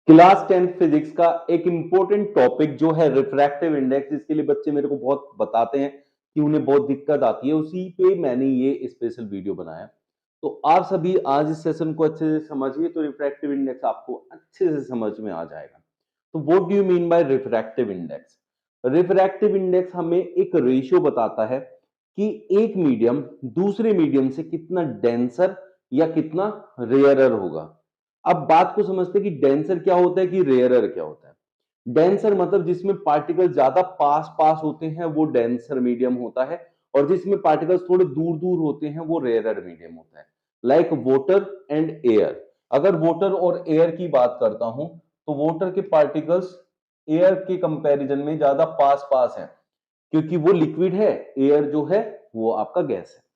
Class 10th physics का एक important topic जो है रिफ्रैक्टिव इंडेक्स, जिसके लिए बच्चे मेरे को बहुत बताते हैं कि उन्हें बहुत दिक्कत आती है, उसी पे मैंने ये स्पेशल वीडियो बनाया। तो आप सभी आज इस सेशन को अच्छे से समझिए तो रिफ्रैक्टिव इंडेक्स आपको अच्छे से समझ में आ जाएगा। तो what do you mean by refractive index? Refractive index हमें एक रेशियो बताता है कि एक मीडियम दूसरे मीडियम से कितना डेंसर या कितना रेयरर होगा। अब बात को समझते हैं कि डेंसर क्या होता है कि रेयरर क्या होता है। डेंसर मतलब जिसमें पार्टिकल ज्यादा पास पास होते हैं वो डेंसर मीडियम होता है, और जिसमें पार्टिकल्स थोड़े दूर दूर होते हैं वो रेयरर मीडियम होता है। Like water and air. अगर वाटर और एयर की बात करता हूं तो वाटर के पार्टिकल्स एयर के कंपैरिजन में ज्यादा पास पास हैं, क्योंकि वो लिक्विड है, एयर जो है वो आपका गैस है।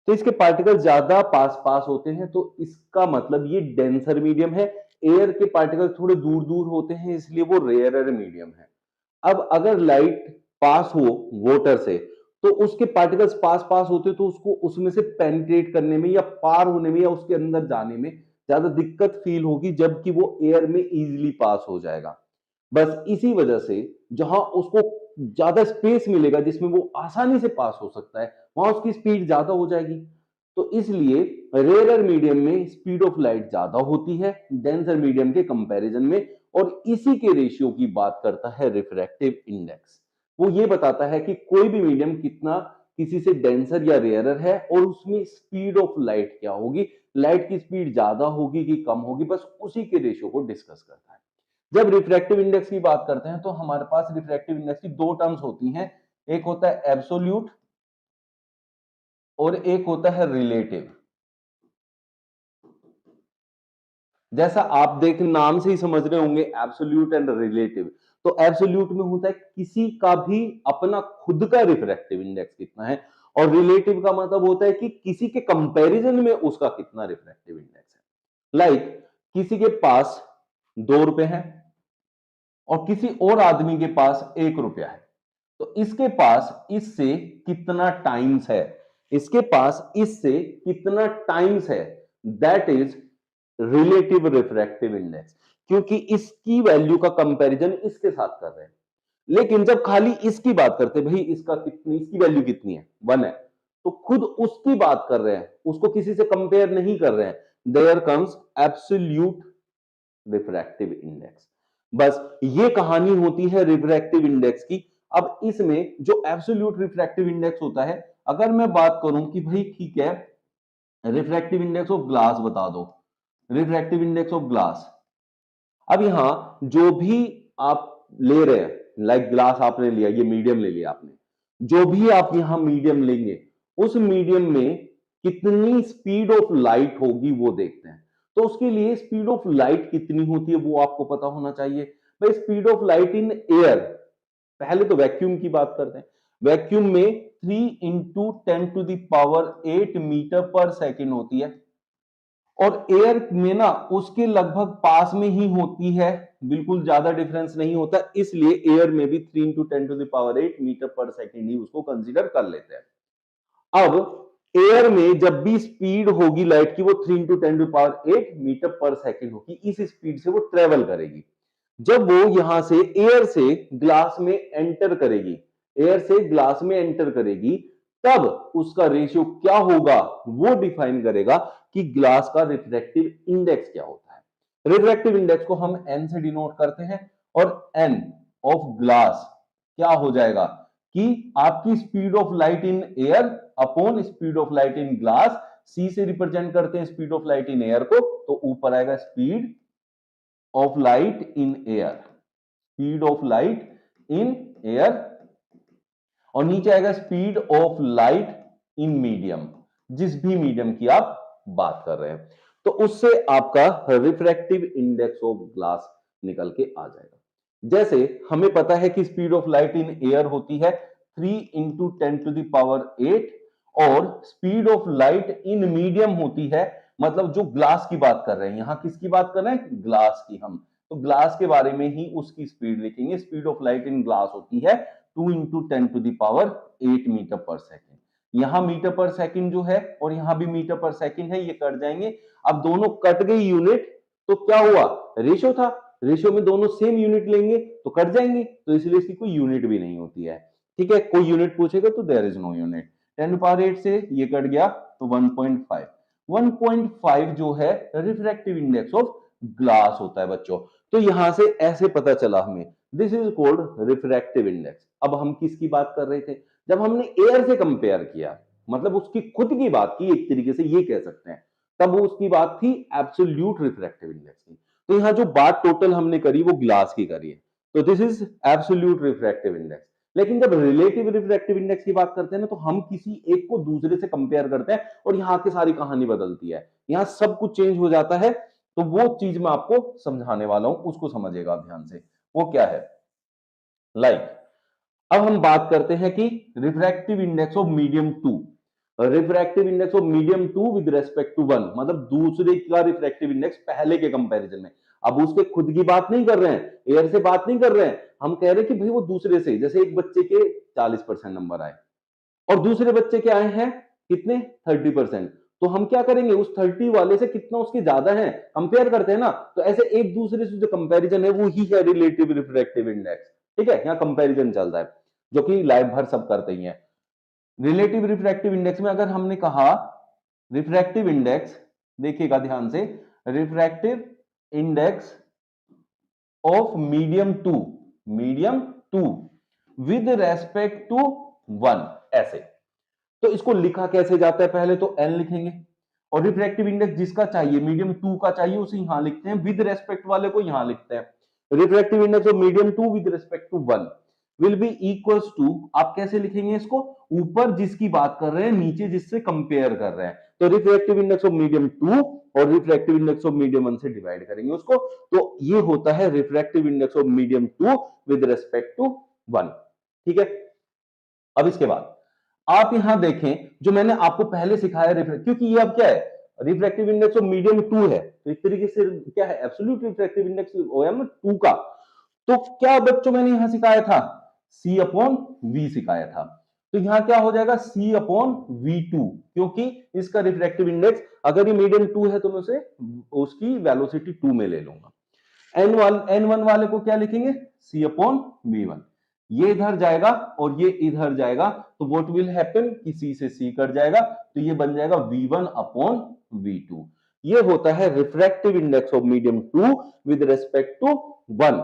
तो इसके पार्टिकल ज्यादा पास पास होते हैं, तो इसका मतलब ये डेंसर मीडियम है। एयर के पार्टिकल थोड़े दूर दूर होते हैं, इसलिए वो रेयरर मीडियम है। अब अगर लाइट पास हो वाटर से, तो उसके पार्टिकल्स पास पास होते तो उसको उसमें से पेनिट्रेट करने में या पार होने में या उसके अंदर जाने में ज्यादा दिक्कत फील होगी, जबकि वो एयर में इजीली पास हो जाएगा। बस इसी वजह से जहां उसको ज्यादा स्पेस मिलेगा जिसमें वो आसानी से पास हो सकता है, वहां उसकी स्पीड ज्यादा हो जाएगी। तो इसलिए रेयरर मीडियम में स्पीड ऑफ लाइट ज्यादा होती है डेंसर मीडियम के कंपैरिजन में, और इसी के रेशियो की बात करता है रिफ्रैक्टिव इंडेक्स। वो ये बताता है कि कोई भी मीडियम कितना किसी से डेंसर या रेयरर है, और उसमें स्पीड ऑफ लाइट क्या होगी, लाइट की स्पीड ज्यादा होगी कि कम होगी, बस उसी के रेशियो को डिस्कस करता है। जब रिफ्रैक्टिव इंडेक्स की बात करते हैं तो हमारे पास रिफ्रैक्टिव इंडेक्स की दो टर्म्स होती हैं, एक होता है एब्सोल्यूट और एक होता है रिलेटिव। जैसा आप देख नाम से ही समझ रहे होंगे एब्सोल्यूट एंड रिलेटिव। तो एब्सोल्यूट में होता है किसी का भी अपना खुद का रिफ्रैक्टिव इंडेक्स कितना है, और रिलेटिव का मतलब होता है कि किसी के कंपैरिजन में उसका कितना रिफ्रैक्टिव इंडेक्स है। लाइक किसी के पास 2 रुपए है और किसी और आदमी के पास 1 रुपया है, तो इसके पास इससे कितना टाइम्स है, इसके पास इससे कितना टाइम्स है, that is relative refractive index, क्योंकि इसकी वैल्यू का कंपैरिजन इसके साथ कर रहे हैं। लेकिन जब खाली इसकी बात करते हैं, भाई इसका कितनी, इसकी वैल्यू कितनी है, 1 है, तो खुद उसकी बात कर रहे हैं, उसको किसी से कंपेयर नहीं कर रहे हैं, there comes absolute refractive index. बस ये कहानी होती है रिफ्रैक्टिव इंडेक्स की। अब इसमें जो एब्सोल्यूट रिफ्रैक्टिव इंडेक्स होता है, अगर मैं बात करूं कि भाई ठीक है, रिफ्रैक्टिव इंडेक्स ऑफ ग्लास बता दो, रिफ्रैक्टिव इंडेक्स ऑफ ग्लास। अब यहां जो भी आप ले रहे हैं, लाइक ग्लास आपने लिया, ये मीडियम ले लिया आपने, जो भी आप यहां मीडियम लेंगे, उस मीडियम में कितनी स्पीड ऑफ लाइट होगी वो देखते हैं। तो उसके लिए स्पीड ऑफ लाइट कितनी होती है वो आपको पता होना चाहिए। भाई speed of light in air, पहले तो वैक्यूम की बात करते हैं। वैक्यूम में 3 × 10⁸ मीटर पर सेकेंड होती है, और एयर में ना उसके लगभग पास में ही होती है, बिल्कुल ज्यादा डिफरेंस नहीं होता, इसलिए एयर में भी 3 × 10⁸ मीटर पर सेकेंड ही उसको कंसीडर कर लेते हैं। अब एयर में जब भी स्पीड होगी लाइट की वो 3 × 10⁸ मीटर पर सेकेंड होगी, इस स्पीड से वो ट्रेवल करेगी। जब वो यहां से एयर से ग्लास में एंटर करेगी, एयर से ग्लास में एंटर करेगी, तब उसका रेशियो क्या होगा वो डिफाइन करेगा कि ग्लास का रिफ्रैक्टिव इंडेक्स क्या होता है। रिफ्रैक्टिव इंडेक्स को हम एन से डिनोट करते हैं, और एन ऑफ ग्लास क्या हो जाएगा कि आपकी speed of light in air upon speed of light in glass. C से रिप्रेजेंट करते हैं speed of light in air को, तो ऊपर आएगा speed of light in air, speed of light in air, और नीचे आएगा speed of light in medium, जिस भी मीडियम की आप बात कर रहे हैं। तो उससे आपका रिफ्रैक्टिव इंडेक्स ऑफ ग्लास निकल के आ जाएगा। जैसे हमें पता है कि speed of light in air होती है 3 × 10⁸, और speed of light in medium होती है, मतलब जो ग्लास की बात कर रहे हैं, यहां किसकी बात कर रहे हैं, ग्लास की हम, तो ग्लास के बारे में ही उसकी स्पीड लिखेंगे। Speed of light in glass होती है 2 × 10⁸ मीटर पर सेकेंड। यहां मीटर पर सेकेंड जो है और यहां भी मीटर पर सेकेंड है, ये कट जाएंगे। अब दोनों कट गई यूनिट, तो क्या हुआ, रेशियो था, रेशियो में दोनों सेम यूनिट लेंगे तो कट जाएंगे, तो इसलिए इसकी कोई यूनिट भी नहीं होती है। ठीक है, कोई यूनिट पूछेगा तो देयर इज नो यूनिट। 10⁸ से ये कट गया तो 1.5। 1.5 जो है रिफ्रैक्टिव इंडेक्स ऑफ ग्लास होता है बच्चों। तो यहां से ऐसे पता चला हमें, this is called refractive index. अब हम किसकी बात कर रहे थे? जब हमने एयर से कंपेयर किया, मतलब उसकी खुद की बात की, एक तरीके से ये कह सकते हैं, तब उसकी बात थी एब्सोल्यूट रिफ्रैक्टिव इंडेक्स की। तो यहां जो बात टोटल हमने करी वो ग्लास की करी है, तो this is absolute refractive index. लेकिन जब रिलेटिव रिफ्रैक्टिव इंडेक्स की बात करते हैं ना, तो हम किसी एक को दूसरे से कंपेयर करते हैं और यहाँ की सारी कहानी बदलती है, यहाँ सब कुछ चेंज हो जाता है। तो वो चीज मैं आपको समझाने वाला हूं, उसको समझिएगा ध्यान से। वो क्या है? लाइक अब हम बात करते हैं कि refractive index of medium 2, refractive index of medium 2 with respect to 1, मतलब दूसरे का रिफ्रैक्टिव इंडेक्स पहले के कंपैरिजन में। अब उसके खुद की बात नहीं कर रहे हैं, एयर से बात नहीं कर रहे हैं, हम कह रहे हैं कि भाई वो दूसरे से, जैसे एक बच्चे के 40% नंबर आए और दूसरे बच्चे के आए हैं कितने? 30%। तो हम क्या करेंगे, उस 30 वाले से कितना उसके ज्यादा है कंपेयर करते हैं ना। तो ऐसे एक दूसरे से जो कंपैरिजन है वो ही है रिलेटिव रिफ्रैक्टिव इंडेक्स। ठीक है, यहाँ कंपैरिजन चल रहा है, जो कि लाइफ भर सब करते ही हैं। रिलेटिव रिफ्रैक्टिव इंडेक्स में अगर हमने कहा रिफ्रैक्टिव इंडेक्स, देखिएगा ध्यान से, refractive index of medium two with respect to 1, ऐसे। तो इसको लिखा कैसे जाता है? पहले तो एन लिखेंगे और रिफ्रैक्टिव इंडेक्स जिसका चाहिए, मीडियम 2 का चाहिए, उसे यहां लिखते हैं, विद रेस्पेक्ट वाले को यहां लिखते हैं। Refractive index of medium 2 with respect to 1 will be equals to, आप कैसे लिखेंगे इसको? ऊपर जिसकी बात कर रहे हैं, नीचे जिससे कंपेयर कर रहे हैं। तो रिफ्रैक्टिव इंडेक्स ऑफ मीडियम 2 और रिफ्रैक्टिव इंडेक्स ऑफ मीडियम 1 से डिवाइड करेंगे उसको, तो ये होता है refractive index of medium 2 with respect to 1। ठीक है, अब इसके बाद आप यहां देखें, जो मैंने आपको पहले सिखाया क्योंकि ये अब क्या है, रिफ्रैक्टिव इंडेक्स ऑफ मीडियम 2 है, तो एक तरीके से क्या है, एब्सोल्यूट रिफ्रैक्टिव इंडेक्स OM 2 का। तो क्या बच्चों मैंने यहां सिखाया था? C अपॉन V सिखाया था। तो यहां क्या हो जाएगा? C अपॉन V2, क्योंकि इसका रिफ्रैक्टिव इंडेक्स अगर ये मीडियम 2 है तो मैं उसे उसकी वेलोसिटी 2 में ले लूंगा। N1 वाले को क्या लिखेंगे? C upon V1। ये इधर जाएगा और ये इधर जाएगा, तो व्हाट विल हैपन कि C से C कट जाएगा, तो ये बन जाएगा V1 अपॉन V2। ये होता है refractive index of medium 2 with respect to 1,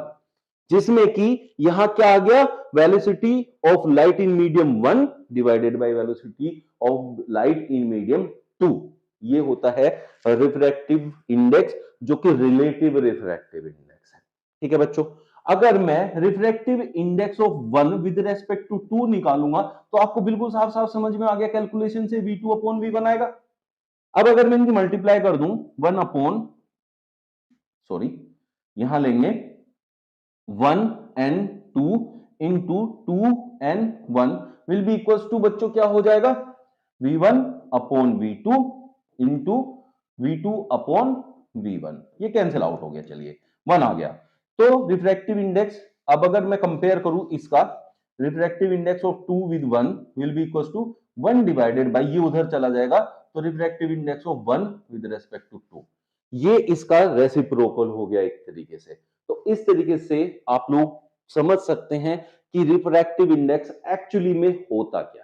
जिसमें कि यहां क्या आ गया, velocity of light in medium 1 divided by velocity of light in medium 2। ये होता है रिफ्रैक्टिव इंडेक्स, जो कि रिलेटिव रिफ्रैक्टिव इंडेक्स है। ठीक है बच्चों, अगर मैं refractive index of 1 with respect to 2 निकालूंगा, तो आपको बिल्कुल साफ साफ समझ में आ गया, कैलकुलेशन से V2 अपॉन V1 आएगा। अब अगर मैं इनकी मल्टीप्लाई कर दूं, 1 अपॉन, सॉरी, यहां लेंगे 1n2 into 2n1 will be equals to, बच्चों क्या हो जाएगा, V1 upon V2 into V2 upon V1। ये कैंसिल आउट हो गया, चलिए 1 आ गया। तो रिफ्रैक्टिव इंडेक्स, अब अगर मैं कंपेयर करूं इसका, refractive index of 2 with 1 will be equals to 1 divided by, ये उधर चला जाएगा, तो refractive index of 1 with respect to 2, ये इसका रेसिप्रोकल हो गया एक तरीके से। तो इस तरीके से आप लोग समझ सकते हैं कि रिफ्रैक्टिव इंडेक्स एक्चुअली में होता क्या है।